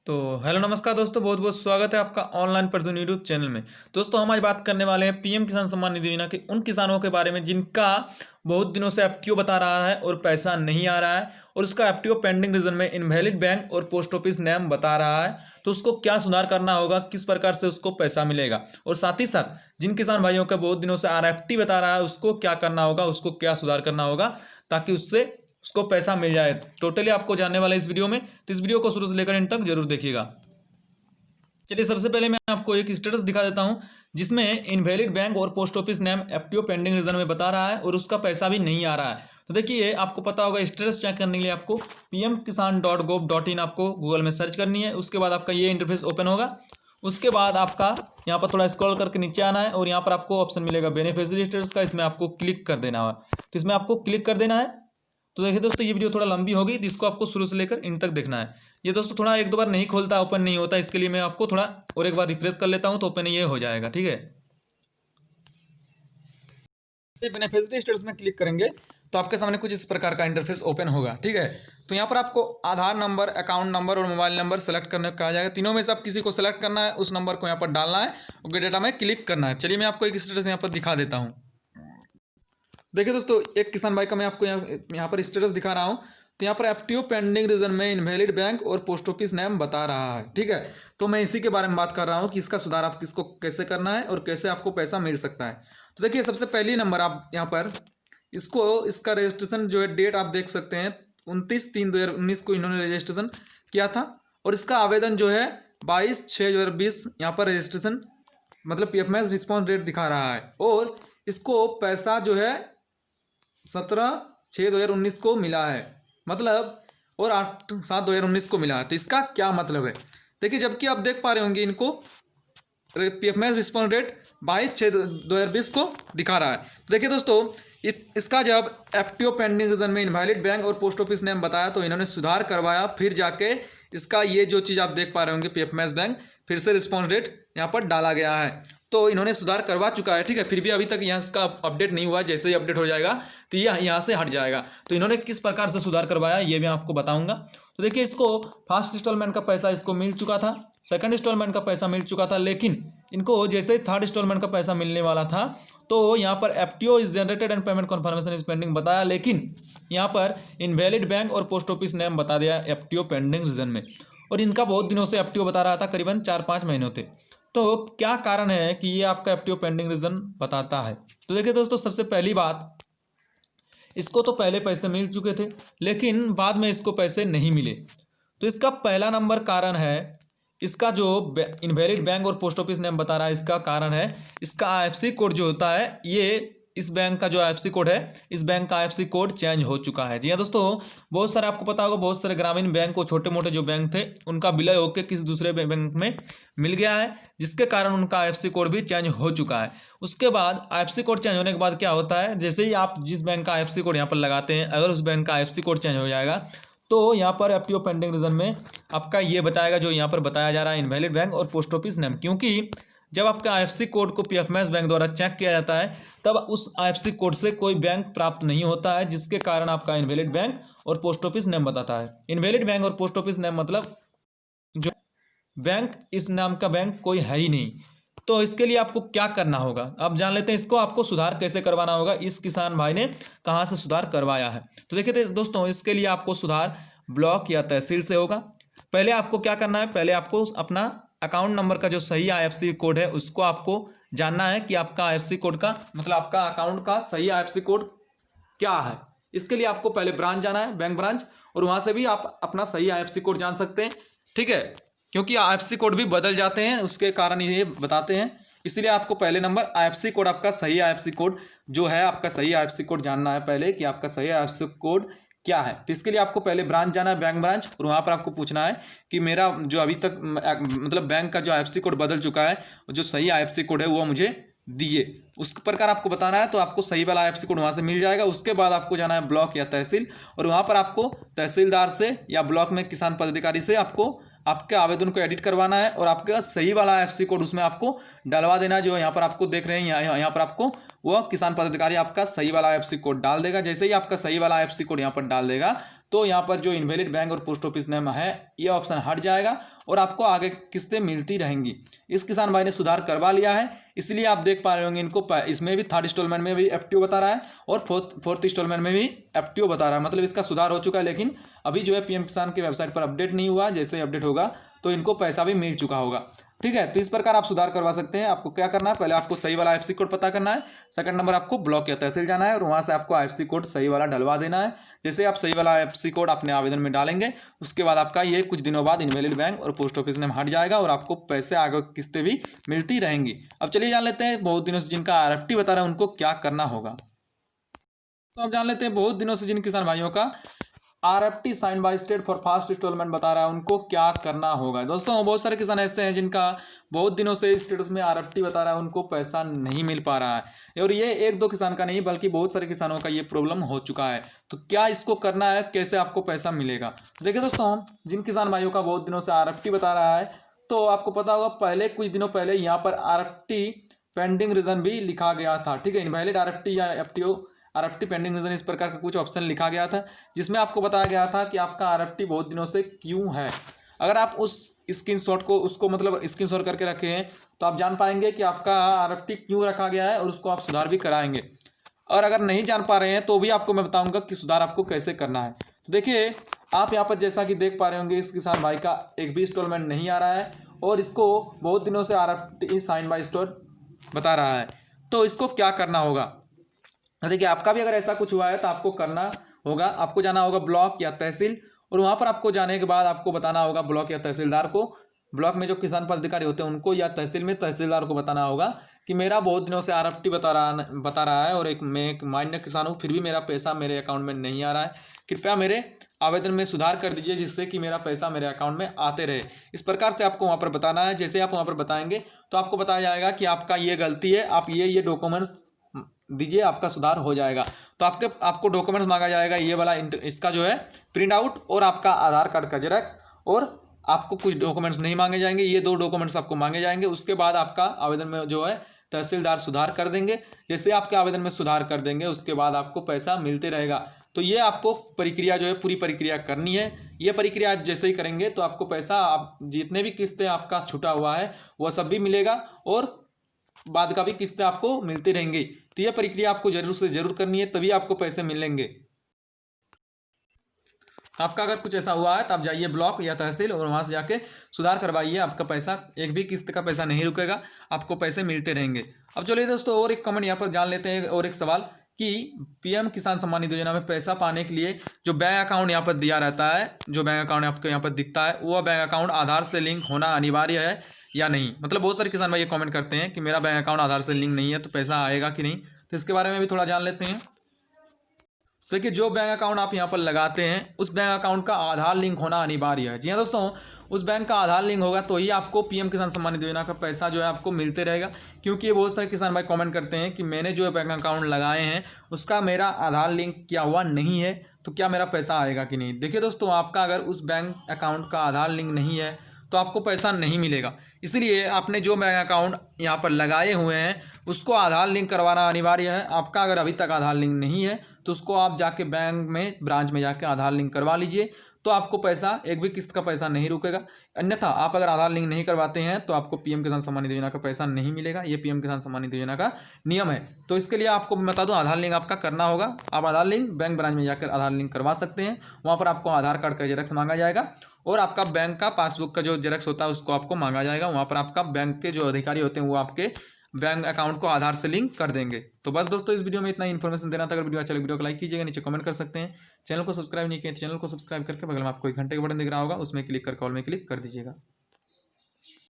तो हेलो नमस्कार दोस्तों, बहुत बहुत स्वागत है आपका ऑनलाइन प्रदून यूट्यूब चैनल में। दोस्तों हम आज बात करने वाले हैं पीएम किसान सम्मान निधि योजना के उन किसानों के बारे में जिनका बहुत दिनों से एफटीओ बता रहा है और पैसा नहीं आ रहा है, और उसका एफटीओ पेंडिंग रीजन में इनवैलिड बैंक और पोस्ट ऑफिस नेम बता रहा है। तो उसको क्या सुधार करना होगा, किस प्रकार से उसको पैसा मिलेगा, और साथ ही साथ जिन किसान भाइयों का बहुत दिनों से आरएफटी बता रहा है उसको क्या करना होगा, उसको क्या सुधार करना होगा ताकि उसको पैसा मिल जाए। टोटली आपको जानने वाला है इस वीडियो में, तो इस वीडियो को शुरू से लेकर एंड तक जरूर देखिएगा। चलिए सबसे पहले मैं आपको एक स्टेटस दिखा देता हूं जिसमें इनवैलिड बैंक और post office name FTO pending reason में बता रहा है और उसका पैसा भी नहीं आ रहा है। तो देखिए, आपको पता होगा स्टेटस चेक करने के लिए आपको pmkisan.gov.in आपको गूगल में सर्च करनी है। उसके बाद आपका ये इंटरफेस ओपन होगा। उसके बाद आपका यहाँ पर थोड़ा स्क्रॉल करके नीचे आना है और यहाँ पर आपको ऑप्शन मिलेगा बेनिफिशियरी स्टेटस का, इसमें आपको क्लिक कर देना है। तो इसमें आपको क्लिक कर देना है। तो देखिए दोस्तों, ये वीडियो थोड़ा लंबी होगी तो इसको आपको शुरू से लेकर इन तक देखना है। ये दोस्तों थोड़ा एक दो बार नहीं खोलता, ओपन नहीं होता, इसके लिए मैं आपको थोड़ा और एक बार रिफ्रेश कर लेता हूं तो ओपन ये हो जाएगा। ठीक है, बेनिफिशियरी स्टेटस में क्लिक करेंगे तो आपके सामने कुछ इस प्रकार का इंटरफेस ओपन होगा। ठीक है, तो यहाँ पर आपको आधार नंबर, अकाउंट नंबर और मोबाइल नंबर सेलेक्ट करने को कहा जाएगा। तीनों में से आप किसी को सेलेक्ट करना है, उस नंबर को यहाँ पर डालना है और गेट डेटा में क्लिक करना है। चलिए मैं आपको एक स्टेटस यहाँ पर दिखा देता हूँ। देखिए दोस्तों, एक किसान भाई का मैं आपको यहाँ पर स्टेटस दिखा रहा हूँ। तो यहाँ पर एफटीओ पेंडिंग रीजन में इनवैलिड बैंक और पोस्ट ऑफिस नेम बता रहा है। ठीक है, तो मैं इसी के बारे में बात कर रहा हूँ कि इसका सुधार आप किसको कैसे करना है और कैसे आपको पैसा मिल सकता है। तो देखिए, सबसे पहली नंबर आप यहाँ पर इसका रजिस्ट्रेशन जो है, डेट आप देख सकते हैं 29/3/2019 को इन्होंने रजिस्ट्रेशन किया था, और इसका आवेदन जो है 22/6/2020 यहाँ पर रजिस्ट्रेशन मतलब पीएफएमएस रिस्पॉन्स डेट दिखा रहा है, और इसको पैसा जो है 17/6/2019 को मिला है, मतलब, और 8/7/2019 को मिला है। तो इसका क्या मतलब है, देखिए, जबकि आप देख पा रहे होंगे इनको पीएफएमएस रिस्पॉन्स डेट 22/6/2020 को दिखा रहा है। तो देखिए दोस्तों, इसका जब एफटीओ पेंडिंग रीजन में इनवैलिड बैंक और पोस्ट ऑफिस नेम बताया तो इन्होंने सुधार करवाया, फिर जाके इसका ये जो चीज़ आप देख पा रहे होंगे पीएफएमएस बैंक फिर से रिस्पॉन्स डेट यहाँ पर डाला गया है। तो इन्होंने सुधार करवा चुका है। ठीक है, फिर भी अभी तक यहाँ इसका अपडेट नहीं हुआ है। जैसे ही अपडेट हो जाएगा तो ये यहाँ से हट जाएगा। तो इन्होंने किस प्रकार से सुधार करवाया ये मैं आपको बताऊंगा। तो देखिए, इसको फर्स्ट इंस्टॉलमेंट का पैसा इसको मिल चुका था, सेकंड इंस्टॉलमेंट का पैसा मिल चुका था, लेकिन इनको जैसे ही थर्ड इंस्टॉलमेंट का पैसा मिलने वाला था तो यहाँ पर FTO is generated and payment confirmation is pending बताया, लेकिन यहाँ पर इनवैलिड बैंक और पोस्ट ऑफिस नेम बता दिया एफटीओ पेंडिंग रीजन में। और इनका बहुत दिनों से एफटीओ बता रहा था, करीबन 4-5 महीनों थे। तो क्या कारण है कि ये आपका एफटीओ पेंडिंग रीजन बताता है? तो देखिए दोस्तों, सबसे पहली बात, इसको तो पहले पैसे मिल चुके थे लेकिन बाद में इसको पैसे नहीं मिले। तो इसका पहला नंबर कारण है, इसका जो इनवैलिड बैंक और पोस्ट ऑफिस नेम बता रहा है, इसका कारण है इसका आईएफएससी कोड जो होता है, ये इस बैंक का जो आईएफएससी कोड है, इस बैंक का आईएफएससी कोड चेंज हो चुका है। जी हाँ दोस्तों, बहुत सारे आपको पता होगा, बहुत सारे ग्रामीण बैंक और छोटे मोटे जो बैंक थे उनका विलय होकर किसी दूसरे बैंक में मिल गया है, जिसके कारण उनका आईएफएससी कोड भी चेंज हो चुका है। उसके बाद आईएफएससी कोड चेंज होने के बाद क्या होता है, जैसे ही आप जिस बैंक का आईएफएससी कोड यहाँ पर लगाते हैं, अगर उस बैंक का आईएफएससी कोड चेंज हो जाएगा तो यहाँ पर एफटीओ पेंडिंग रीजन में आपका ये बताएगा जो यहाँ पर बताया जा रहा है इनवैलिड बैंक और पोस्ट ऑफिस नेम। क्योंकि जब आपका आईएफएससी कोड को पीएफएमएस बैंक द्वारा चेक किया जाता है तब उस आईएफएससी कोड से कोई बैंक प्राप्त नहीं होता है, जिसके कारण आपका इनवैलिड बैंक और पोस्ट ऑफिस नेम बताता है। इनवैलिड बैंक और पोस्ट ऑफिस नेम मतलब जो बैंक, इस नाम का बैंक कोई है ही नहीं। तो इसके लिए आपको क्या करना होगा, अब जान लेते हैं इसको आपको सुधार कैसे करवाना होगा, इस किसान भाई ने कहाँ से सुधार करवाया है। तो देखिए दोस्तों, इसके लिए आपको सुधार ब्लॉक या तहसील से होगा। पहले आपको क्या करना है, पहले आपको अपना अकाउंट नंबर का जो सही आईएफएससी कोड है उसको आपको जानना है कि आपका आईएफएससी कोड का मतलब आपका अकाउंट का सही आईएफएससी कोड क्या है। इसके लिए आपको पहले ब्रांच जाना है, बैंक ब्रांच, और वहाँ से भी आप अपना सही आईएफएससी कोड जान सकते हैं। ठीक है, क्योंकि आईएफएससी कोड भी बदल जाते हैं, उसके कारण ये बताते हैं। इसलिए आपको पहले नंबर आईएफएससी कोड, आपका सही आईएफएससी कोड जो है, आपका सही आईएफएससी कोड जानना है पहले कि आपका सही आईएफएससी कोड क्या है। तो इसके लिए आपको पहले ब्रांच जाना है, बैंक ब्रांच, और वहाँ पर आपको पूछना है कि मेरा जो अभी तक मतलब बैंक का जो आईएफएससी कोड बदल चुका है, जो सही आईएफएससी कोड है वो मुझे दीजिए। उस प्रकार आपको बताना है, तो आपको सही वाला आईएफएससी कोड वहाँ से मिल जाएगा। उसके बाद आपको जाना है ब्लॉक या तहसील, और वहाँ पर आपको तहसीलदार से या ब्लॉक में किसान पदाधिकारी से आपको आपके आवेदन को एडिट करवाना है, और आपका सही वाला आईएफएससी कोड उसमें आपको डलवा देना है। जो यहाँ पर आपको देख रहे हैं, यहाँ पर आपको वह किसान पदाधिकारी आपका सही वाला आईएफएससी कोड डाल देगा। जैसे ही आपका सही वाला आईएफएससी कोड यहाँ पर डाल देगा, तो यहाँ पर जो इनवैलिड बैंक और पोस्ट ऑफिस नेम है ये ऑप्शन हट जाएगा, और आपको आगे किस्तें मिलती रहेंगी। इस किसान भाई ने सुधार करवा लिया है, इसलिए आप देख पा रहे होंगे इनको इसमें भी थर्ड इंस्टॉलमेंट में भी एफटीओ बता रहा है, और फोर्थ इंस्टॉलमेंट में भी एफटीओ बता रहा है। मतलब इसका सुधार हो चुका है, लेकिन अभी जो है पीएम किसान के वेबसाइट पर अपडेट नहीं हुआ। जैसे ही अपडेट होगा तो इनको पैसा भी मिल चुका होगा। ठीक है, तो इस प्रकार आप सुधार करवा सकते हैं। आपको क्या करना है, पहले आपको सही वाला आईएफएससी कोड पता करना है। सेकंड नंबर, आपको ब्लॉक या तहसील जाना है, और वहां से आपको आईएफएससी कोड सही वाला डलवा देना है। जैसे आप सही वाला आईएफएससी कोड अपने आवेदन में डालेंगे, उसके बाद आपका ये कुछ दिनों बाद इनवैलिड बैंक और पोस्ट ऑफिस नेम हट जाएगा, और आपको पैसे आगे किस्तें भी मिलती रहेंगी। अब चलिए जान लेते हैं बहुत दिनों से जिनका आरएफटी बता रहा है उनको क्या करना होगा। तो अब जान लेते हैं बहुत दिनों से जिन किसान भाइयों का RFT sign by state for first installment बता रहा है उनको क्या करना होगा। दोस्तों बहुत सारे किसान ऐसे हैं जिनका बहुत दिनों से स्टेटस में आरएफटी बता रहा है, उनको पैसा नहीं मिल पा रहा है, और ये एक दो किसान का नहीं बल्कि बहुत सारे किसानों का ये प्रॉब्लम हो चुका है। तो क्या इसको करना है, कैसे आपको पैसा मिलेगा। देखिए दोस्तों, जिन किसान भाइयों का बहुत दिनों से आरएफटी बता रहा है, तो आपको पता होगा पहले कुछ दिनों पहले यहाँ पर आरएफटी पेंडिंग रीजन भी लिखा गया था। ठीक है, इनवैलिड आरएफटी या एफटीओ आरएफटी पेंडिंग रीजन इस प्रकार का कुछ ऑप्शन लिखा गया था, जिसमें आपको बताया गया था कि आपका आरएफटी बहुत दिनों से क्यों है। अगर आप उस स्क्रीनशॉट को उसको मतलब स्क्रीनशॉट करके रखे हैं, तो आप जान पाएंगे कि आपका आरएफटी क्यों रखा गया है, और उसको आप सुधार भी कराएंगे। और अगर नहीं जान पा रहे हैं तो भी आपको मैं बताऊंगा कि सुधार आपको कैसे करना है। तो देखिए, आप यहाँ पर जैसा कि देख पा रहे होंगे, इस किसान भाई का एक भी इंस्टॉलमेंट नहीं आ रहा है, और इसको बहुत दिनों से आरएफटी साइन बाय स्टेट बता रहा है। तो इसको क्या करना होगा, देखिए आपका भी अगर ऐसा कुछ हुआ है तो आपको करना होगा, आपको जाना होगा ब्लॉक या तहसील, और वहाँ पर आपको जाने के बाद आपको बताना होगा ब्लॉक या तहसीलदार को, ब्लॉक में जो किसान पदाधिकारी होते हैं उनको, या तहसील में तहसीलदार को बताना होगा कि मेरा बहुत दिनों से आरएफटी बता रहा है, और मैं एक मान्य किसान हूँ, फिर भी मेरा पैसा मेरे अकाउंट में नहीं आ रहा है। कृपया मेरे आवेदन में सुधार कर दीजिए, जिससे कि मेरा पैसा मेरे अकाउंट में आते रहे। इस प्रकार से आपको वहाँ पर बताना है। जैसे आप वहाँ पर बताएंगे तो आपको बताया जाएगा कि आपका ये गलती है, आप ये डॉक्यूमेंट्स दीजिए, आपका सुधार हो जाएगा। तो आपको डॉक्यूमेंट्स मांगा जाएगा, ये वाला इसका जो है प्रिंट आउट, और आपका आधार कार्ड का जेरॉक्स, और आपको कुछ डॉक्यूमेंट्स नहीं मांगे जाएंगे, ये दो डॉक्यूमेंट्स आपको मांगे जाएंगे। उसके बाद आपका आवेदन में जो है तहसीलदार सुधार कर देंगे। जैसे आपके आवेदन में सुधार कर देंगे, उसके बाद आपको पैसा मिलते रहेगा। तो ये आपको प्रक्रिया जो है पूरी प्रक्रिया करनी है। ये प्रक्रिया आप जैसे ही करेंगे तो आपको पैसा, आप जितने भी किस्तें आपका छूटा हुआ है वह सब भी मिलेगा, और बाद का भी किस्तें आपको मिलती रहेंगी। तो यह प्रक्रिया आपको जरूर से जरूर करनी है, तभी आपको पैसे मिलेंगे। आपका अगर कुछ ऐसा हुआ है तो आप जाइए ब्लॉक या तहसील, और वहाँ से जाके सुधार करवाइए। आपका पैसा, एक भी किस्त का पैसा नहीं रुकेगा, आपको पैसे मिलते रहेंगे। अब चलिए दोस्तों, और एक कमेंट यहाँ पर जान लेते हैं, और एक सवाल कि पीएम किसान सम्मान निधि योजना में पैसा पाने के लिए जो बैंक अकाउंट यहाँ पर दिया रहता है, जो बैंक अकाउंट आपको यहाँ पर दिखता है, वह बैंक अकाउंट आधार से लिंक होना अनिवार्य है या नहीं। मतलब बहुत सारे किसान भाई ये कमेंट करते हैं कि मेरा बैंक अकाउंट आधार से लिंक नहीं है, तो पैसा आएगा कि नहीं। तो इसके बारे में भी थोड़ा जान लेते हैं। तो देखिए, जो बैंक अकाउंट आप यहाँ पर लगाते हैं उस बैंक अकाउंट का आधार लिंक होना अनिवार्य है। जी हाँ दोस्तों, उस बैंक का आधार लिंक होगा तो ही आपको पीएम किसान सम्मान निधि योजना का पैसा जो है आपको मिलते रहेगा। क्योंकि ये बहुत सारे किसान भाई कमेंट करते हैं कि मैंने जो बैंक अकाउंट लगाए हैं उसका मेरा आधार लिंक किया हुआ नहीं है, तो क्या मेरा पैसा आएगा कि नहीं। देखिए दोस्तों, आपका अगर उस बैंक अकाउंट का आधार लिंक नहीं है तो आपको पैसा नहीं मिलेगा। इसलिए आपने जो बैंक अकाउंट यहाँ पर लगाए हुए हैं उसको आधार लिंक करवाना अनिवार्य है। आपका अगर अभी तक आधार लिंक नहीं है तो उसको आप जाके बैंक में, ब्रांच में जाके आधार लिंक करवा लीजिए, तो आपको पैसा, एक भी किस्त का पैसा नहीं रुकेगा। अन्यथा आप अगर आधार लिंक नहीं करवाते हैं तो आपको पीएम किसान सम्मान निधि योजना का पैसा नहीं मिलेगा। ये पीएम किसान सम्मान निधि योजना का नियम है। तो इसके लिए आपको मैं बता दूं, आधार लिंक आपका करना होगा। आप आधार लिंक बैंक ब्रांच में जाकर आधार लिंक करवा सकते हैं। वहाँ पर आपको आधार कार्ड का जेरॉक्स मांगा जाएगा, और आपका बैंक का पासबुक का जो जेरॉक्स होता है उसको आपको मांगा जाएगा। वहाँ पर आपका बैंक के जो अधिकारी होते हैं वो आपके बैंक अकाउंट को आधार से लिंक कर देंगे। तो बस दोस्तों, इस वीडियो में इतना इन्फॉर्मेशन देना था। अगर वीडियो अच्छा लगे वीडियो को लाइक कीजिएगा, नीचे कमेंट कर सकते हैं। चैनल को सब्सक्राइब नहीं किया तो चैनल को सब्सक्राइब करके बगल में आपको एक घंटे का बटन दिख रहा होगा, उसमें क्लिक करके ऑल में क्लिक कर दीजिएगा।